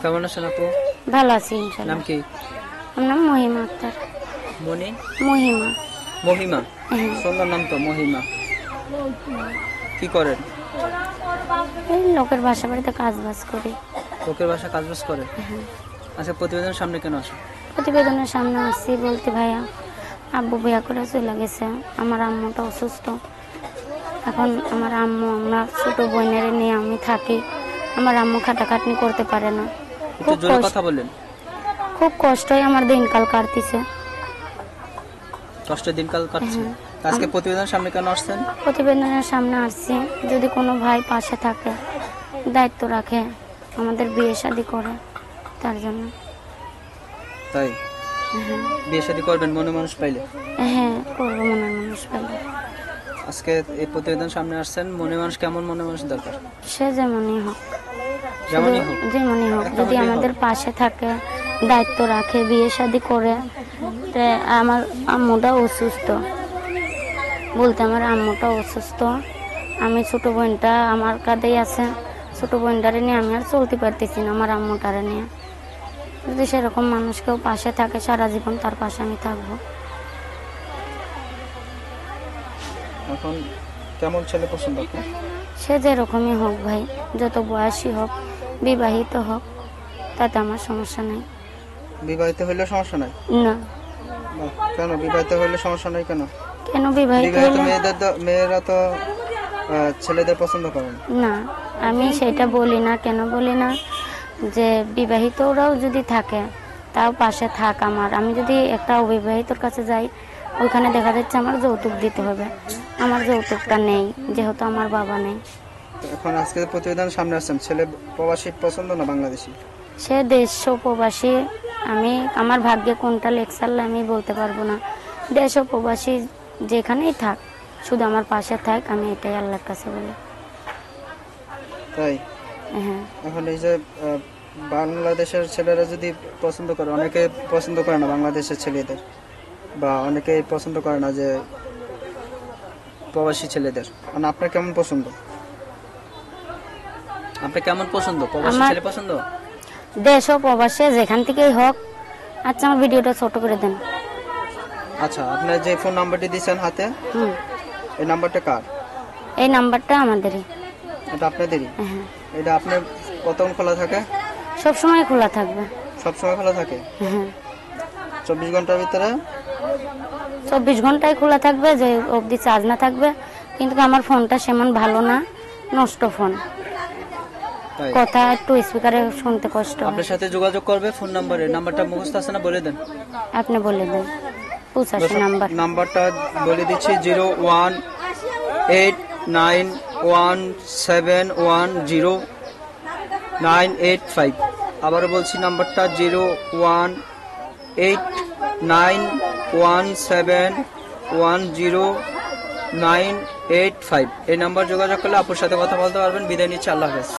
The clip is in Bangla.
কেমন আছেন আপু? ভালো আছি ইনশাআল্লাহ। নাম কি? আমার নাম মহিমা আক্তার। মহিমা। মহিমা, হ্যাঁ। সুন্দর নাম তো, মহিমা। কি করেন? এই লোকের বাসা বাড়িতে কাজ বাজ করি। লোকের বাসা কাজ বাজ করে? হ্যাঁ। আচ্ছা, প্রতিবেদনের সামনে কেন আসো? প্রতিবেদনের সামনে আসছি বলতে ভাইয়া আব্বু বিয়া করে চলে গেছে, আমার আম্মুটা অসুস্থ। এখন আমার আম্মু, আমরা ছোট বোনের নিয়ে আমি থাকি। আমার আম্মু খাটাখাটনি করতে পারে না, একটু জোরে কথা বলেন। খুব কষ্টই আমার দিনকাল কাটতিছে। কষ্টের দিনকাল কাটছে। হ্যাঁ। আজকে প্রতিবেদনের সামনে কেন আসছেন? প্রতিবেদনের সামনে আসছি যদি কোনো ভাই পাশে থাকে, দায়িত্ব রাখে, আমাদের বিয়ে শাদী করে, তার জন্য। তাই বিয়ে শাদী করবেন মনে মানুষ পাইলে? হ্যাঁ, করবো মনের মানুষ পাইলে। আজকে এই প্রতিবেদন সামনে আসছেন, মনে মানুষ কেমন মনে মানুষ দরকার? সে যেমনই হোক, যেমনই হোক, যেমনই হোক, যদি আমাদের পাশে থাকে, দায়িত্ব রাখে, বিয়ে শাদী করে। আমার আম্মুটা অসুস্থ, বলতে আমার আম্মুটা অসুস্থ। আমি ছোট বোনটা আমার কাঁধেই আছে, ছোট বোনটারে নিয়ে আমি আর চলতে পারতেছি না, আমার আম্মুটারে নিয়ে। যদি সেরকম মানুষ কেউ পাশে থাকে, সারা জীবন তার পাশে আমি থাকবো। এখন কেমন ছেলে পছন্দ আপনার? সে যেরকমই হোক ভাই, যত বয়সী হোক, বিবাহিত হোক, তাতে আমার সমস্যা নেই। বিবাহিত হইলে সমস্যা নাই? না। কেন বিবাহিত হইলে সমস্যা নাই কেন? কেন বিবাহিত মেয়েরা তো ছেলেদের পছন্দ করে না? আমি সেটা বলি না, কেন বলি না, যে বিবাহিতরাও যদি থাকে তাও পাশে থাক আমার। আমি যদি একটা অবিবাহিতর কাছে যাই, ওইখানে দেখা যাচ্ছে আমার যৌতুক দিতে হবে, আমার যৌতুকটা নেই, যেহেতু আমার বাবা নেই। এখন আজকে প্রতিবেদন সামনে আসছেন, ছেলে প্রবাসী পছন্দ না বাংলাদেশি? সে দেশ প্রবাসী, আমি আমার ভাগ্যে কোনটা লেখসারলে আমি বলতে পারবো না। দেশ প্রবাসী যেখানেই থাক, শুধু আমার পাশে থাক, আমি এটাই আল্লাহর কাছে বলি। তাই? হ্যাঁ। এখন এই যে বাংলাদেশের ছেলেরা যদি পছন্দ করে, অনেকে পছন্দ করে না বাংলাদেশের ছেলেদের, বা অনেকে পছন্দ করে না যে প্রবাসী ছেলেদের। মানে আপনার কেমন পছন্দ? আপনার কেমন পছন্দ? প্রবাসী ছেলে পছন্দ? দেশ ও প্রবাসে যেখান থেকেই হোক। আচ্ছা, আমার ভিডিওটা ছোট করে দেন। আচ্ছা, আপনার যে ফোন নাম্বারটি দিয়েছেন হাতে, এই নাম্বারটা কার? এই নাম্বারটা আমাদেরই। এটা আপনাদেরই? হ্যাঁ। এটা আপনার কতক্ষণ খোলা থাকে? সব সময় খোলা থাকবে। সব সময় খোলা থাকে? হ্যাঁ। 24 ঘন্টার ভিতরে? 24 ঘন্টায় খোলা থাকবে, যে অবধি চার্জ না থাকবে। কিন্তু আমার ফোনটা সেমন ভালো না, নষ্ট ফোন, কথা একটু স্পিকারে শুনতে কষ্ট। আপনার সাথে যোগাযোগ করবে ফোন নাম্বারে। নাম্বারটা মুখস্থ আছে না? বলে দেন। আপনি বলে দেন 85 নাম্বার। নাম্বারটা বলে দিচ্ছি, 01891710985। আবারও বলছি, নাম্বারটা 01891710985। এই নাম্বার যোগাযোগ করলে আপুর সাথে কথা বলতে পারবেন। বিদায় নিচ্ছি, আল্লাহ হাফেজ।